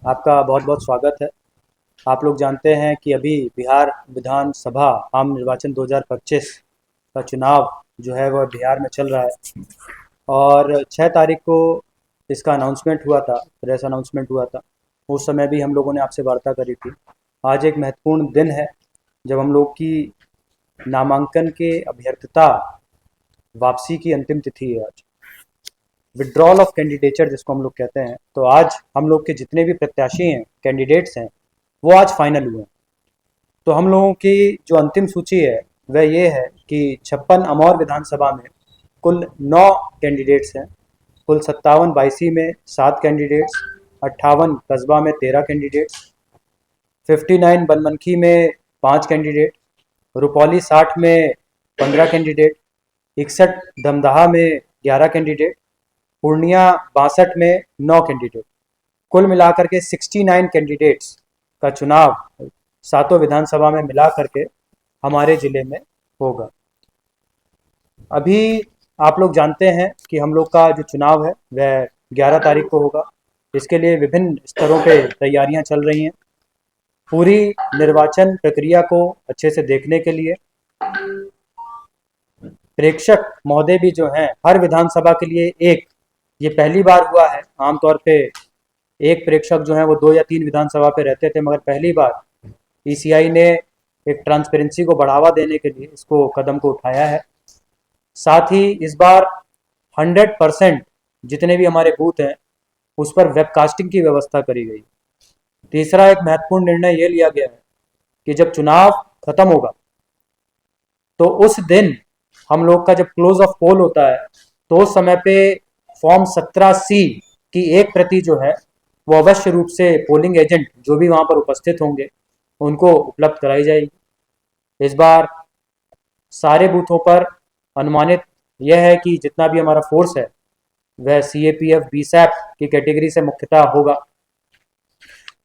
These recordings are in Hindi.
आपका बहुत बहुत स्वागत है। आप लोग जानते हैं कि अभी बिहार विधानसभा आम निर्वाचन 2025 का चुनाव जो है वह बिहार में चल रहा है और 6 तारीख को इसका अनाउंसमेंट हुआ था, प्रेस अनाउंसमेंट हुआ था। उस समय भी हम लोगों ने आपसे वार्ता करी थी। आज एक महत्वपूर्ण दिन है जब हम लोग की नामांकन के अभ्यर्थता वापसी की अंतिम तिथि है आज। विड्रॉल ऑफ कैंडिडेचर जिसको हम लोग कहते हैं, तो आज हम लोग के जितने भी प्रत्याशी हैं, कैंडिडेट्स हैं, वो आज फाइनल हुए हैं। तो हम लोगों की जो अंतिम सूची है वह ये है कि 56 अमौर विधानसभा में कुल 9 कैंडिडेट्स हैं। कुल 57 बाईसी में 7 कैंडिडेट्स, 58 कस्बा में 13 कैंडिडेट्स, 59 बनमनखी में 5 कैंडिडेट, रुपौली 60 में 15 कैंडिडेट, 61 धमदाहा में 11 कैंडिडेट, पूर्णिया 62 में 9 कैंडिडेट। कुल मिलाकर के 69 कैंडिडेट्स का चुनाव सातों विधानसभा में मिला करके हमारे ज़िले में होगा। अभी आप लोग जानते हैं कि हम लोग का जो चुनाव है वह 11 तारीख को होगा। इसके लिए विभिन्न स्तरों पे तैयारियां चल रही हैं। पूरी निर्वाचन प्रक्रिया को अच्छे से देखने के लिए प्रेक्षक महोदय भी जो हैं हर विधानसभा के लिए एक, ये पहली बार हुआ है। आमतौर पे एक प्रेक्षक जो है वो 2 या 3 विधानसभा पे रहते थे, मगर पहली बार ईसीआई ने एक ट्रांसपेरेंसी को बढ़ावा देने के लिए इसको कदम को उठाया है। साथ ही इस बार 100% जितने भी हमारे बूथ हैं उस पर वेबकास्टिंग की व्यवस्था करी गई। तीसरा एक महत्वपूर्ण निर्णय ये लिया गया है कि जब चुनाव खत्म होगा तो उस दिन हम लोग का जब क्लोज ऑफ पोल होता है तो उस समय पे फॉर्म 17C की एक प्रति जो है वो अवश्य रूप से पोलिंग एजेंट जो भी वहाँ पर उपस्थित होंगे उनको उपलब्ध कराई जाएगी। इस बार सारे बूथों पर अनुमानित यह है कि जितना भी हमारा फोर्स है वह CAPF BSAP की कैटेगरी से मुख्यतः होगा।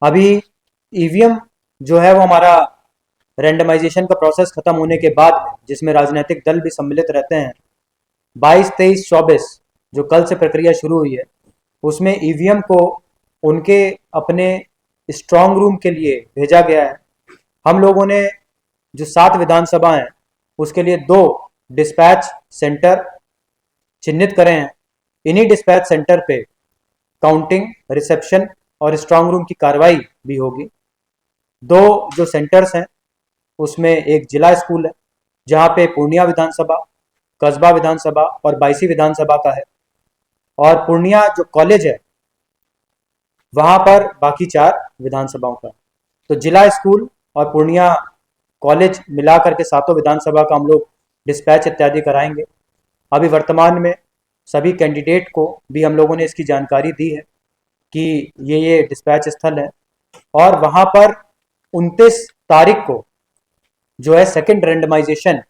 अभी ईवीएम जो है वो हमारा रैंडमाइजेशन का प्रोसेस खत्म होने के बाद में, जिसमें राजनीतिक दल भी सम्मिलित रहते हैं, 22, 23, 24 जो कल से प्रक्रिया शुरू हुई है उसमें ईवीएम को उनके अपने स्ट्रांग रूम के लिए भेजा गया है। हम लोगों ने जो 7 विधानसभा हैं उसके लिए 2 डिस्पैच सेंटर चिन्हित करे हैं। इन्हीं डिस्पैच सेंटर पे काउंटिंग, रिसेप्शन और स्ट्रांग रूम की कार्रवाई भी होगी। 2 जो सेंटर्स हैं उसमें एक जिला स्कूल है जहाँ पे पूर्णिया विधानसभा, कस्बा विधानसभा और बायसी विधानसभा का है, और पूर्णिया जो कॉलेज है वहाँ पर बाकी 4 विधानसभाओं का। तो जिला स्कूल और पूर्णिया कॉलेज मिला करके सातों विधानसभा का हम लोग डिस्पैच इत्यादि कराएंगे। अभी वर्तमान में सभी कैंडिडेट को भी हम लोगों ने इसकी जानकारी दी है कि ये डिस्पैच स्थल है, और वहाँ पर 29 तारीख को जो है सेकंड रैंडमाइजेशन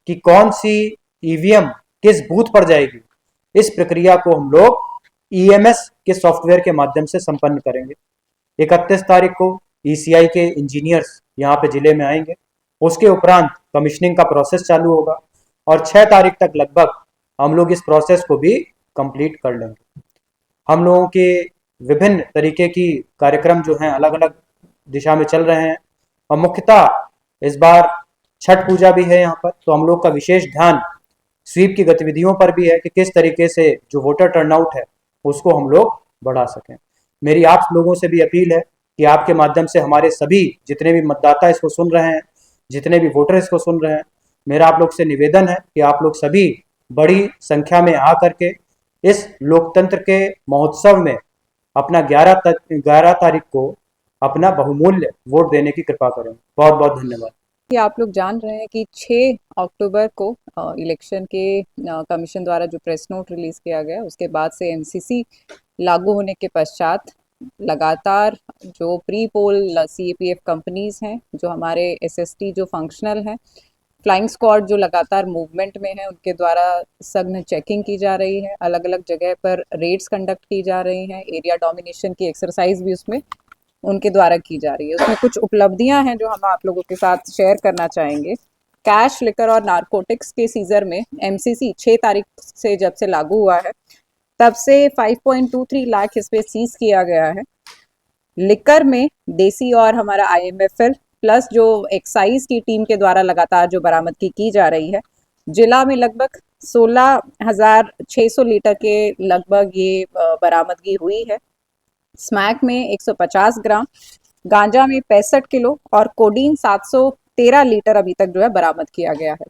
कि कौन सी ईवीएम किस बूथ पर जाएगी, इस प्रक्रिया को हम लोग ईएमएस के सॉफ्टवेयर के माध्यम से संपन्न करेंगे। 31 तारीख को ईसीआई के इंजीनियर्स यहाँ पे जिले में आएंगे। उसके उपरांत कमीशनिंग का प्रोसेस चालू होगा और 6 तारीख तक लगभग हम लोग इस प्रोसेस को भी कंप्लीट कर लेंगे। हम लोगों के विभिन्न तरीके की कार्यक्रम जो हैं अलग अलग दिशा में चल रहे हैं, और मुख्यतः इस बार छठ पूजा भी है यहाँ पर, तो हम लोग का विशेष ध्यान स्वीप की गतिविधियों पर भी है कि किस तरीके से जो वोटर टर्नआउट है उसको हम लोग बढ़ा सकें। मेरी आप लोगों से भी अपील है कि आपके माध्यम से हमारे सभी जितने भी मतदाता इसको सुन रहे हैं, जितने भी वोटर इसको सुन रहे हैं, मेरा आप लोग से निवेदन है कि आप लोग सभी बड़ी संख्या में आ करके इस लोकतंत्र के महोत्सव में अपना 11 तारीख को अपना बहुमूल्य वोट देने की कृपा करें। बहुत बहुत धन्यवाद। कि आप लोग जान रहे हैं कि 6 अक्टूबर को इलेक्शन के कमीशन द्वारा जो प्रेस नोट रिलीज किया गया उसके बाद से एमसीसी लागू होने के पश्चात लगातार जो प्री पोल सीएपीएफ कंपनीज हैं, जो हमारे एसएसटी जो फंक्शनल हैं, फ्लाइंग स्क्वाड जो लगातार मूवमेंट में है, उनके द्वारा सघन चेकिंग की जा रही है। अलग अलग जगह पर रेड्स कंडक्ट की जा रही हैं। एरिया डोमिनेशन की एक्सरसाइज भी उसमें उनके द्वारा की जा रही है। उसमें कुछ उपलब्धियां हैं जो हम आप लोगों के साथ शेयर करना चाहेंगे। कैश, लिकर और नारकोटिक्स के सीजर में एमसीसी 6 तारीख से जब से लागू हुआ है तब से 5.23 लाख इस पे सीज किया गया है। लिकर में देसी और हमारा IMFL प्लस जो एक्साइज की टीम के द्वारा लगातार जो बरामदगी की जा रही है, जिला में लगभग 16,600 लीटर के लगभग ये बरामदगी हुई है। स्मैक में 150 ग्राम, गांजा में 65 किलो और कोडीन 713 लीटर अभी तक जो है बरामद किया गया है।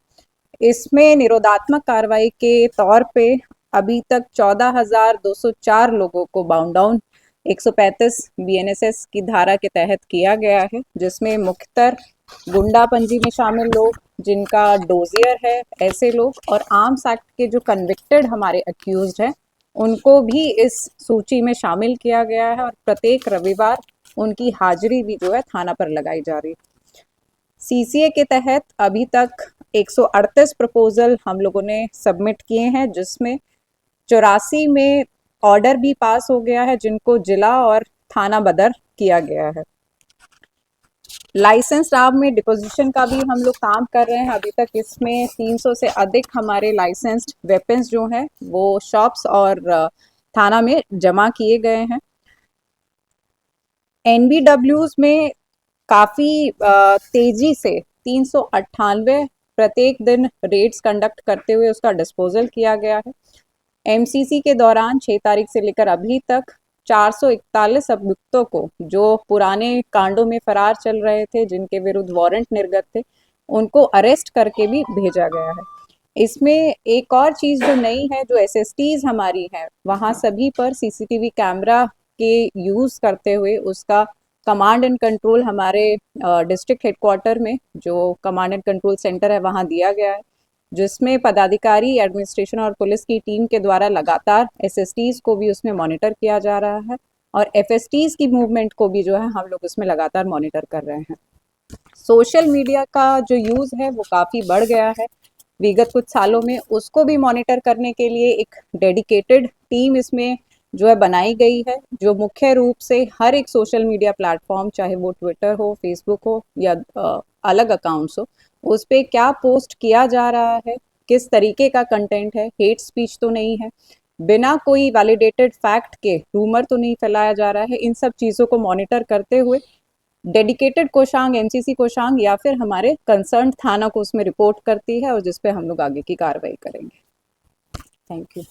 इसमें निरोधात्मक कार्रवाई के तौर पे अभी तक 14,204 लोगों को बाउंड डाउन 135 BNSS की धारा के तहत किया गया है, जिसमें मुख्यतर गुंडा पंजी में शामिल लोग, जिनका डोजियर है, ऐसे लोग और आर्म्स एक्ट के जो कन्विक्टेड हमारे अक्यूज्ड हैं, उनको भी इस सूची में शामिल किया गया है और प्रत्येक रविवार उनकी हाजिरी भी जो है थाना पर लगाई जा रही है। CCA के तहत अभी तक 138 प्रपोजल हम लोगों ने सबमिट किए हैं, जिसमें 84 में ऑर्डर भी पास हो गया है, जिनको जिला और थाना बदर किया गया है। लाइसेंस आर्म में डिपोजिशन का भी हम लोग काम कर रहे हैं। अभी तक इसमें 300 से अधिक हमारे लाइसेंस्ड वेपन्स जो हैं वो शॉप्स और थाना में जमा किए गए हैं। NBWs में काफ़ी तेजी से 398 प्रत्येक दिन रेड्स कंडक्ट करते हुए उसका डिस्पोजल किया गया है। MCC के दौरान 6 तारीख से लेकर अभी तक 441 अभियुक्तों को, जो पुराने कांडों में फरार चल रहे थे, जिनके विरुद्ध वारंट निर्गत थे, उनको अरेस्ट करके भी भेजा गया है। इसमें एक और चीज़ जो नई है, जो SSTs हमारी है, वहाँ सभी पर CCTV कैमरा के यूज़ करते हुए उसका कमांड एंड कंट्रोल हमारे डिस्ट्रिक्ट हेडक्वार्टर में जो कमांड एंड कंट्रोल सेंटर है वहाँ दिया गया है, जिसमें पदाधिकारी, एडमिनिस्ट्रेशन और पुलिस की टीम के द्वारा लगातार SSTs को भी उसमें मॉनिटर किया जा रहा है और FSTs की मूवमेंट को भी जो है हम लोग उसमें लगातार मॉनिटर कर रहे हैं। सोशल मीडिया का जो यूज़ है वो काफ़ी बढ़ गया है विगत कुछ सालों में। उसको भी मॉनिटर करने के लिए एक डेडिकेटेड टीम इसमें जो है बनाई गई है, जो मुख्य रूप से हर एक सोशल मीडिया प्लेटफॉर्म, चाहे वो ट्विटर हो, फेसबुक हो या अलग अकाउंट्स हो, उस पर क्या पोस्ट किया जा रहा है, किस तरीके का कंटेंट है, हेट स्पीच तो नहीं है, बिना कोई वैलिडेटेड फैक्ट के रूमर तो नहीं फैलाया जा रहा है। इन सब चीज़ों को मॉनिटर करते हुए डेडिकेटेड कोषांग, MCC कोषांग या फिर हमारे कंसर्न थाना को उसमें रिपोर्ट करती है और जिस पे हम लोग आगे की कार्रवाई करेंगे। Thank you.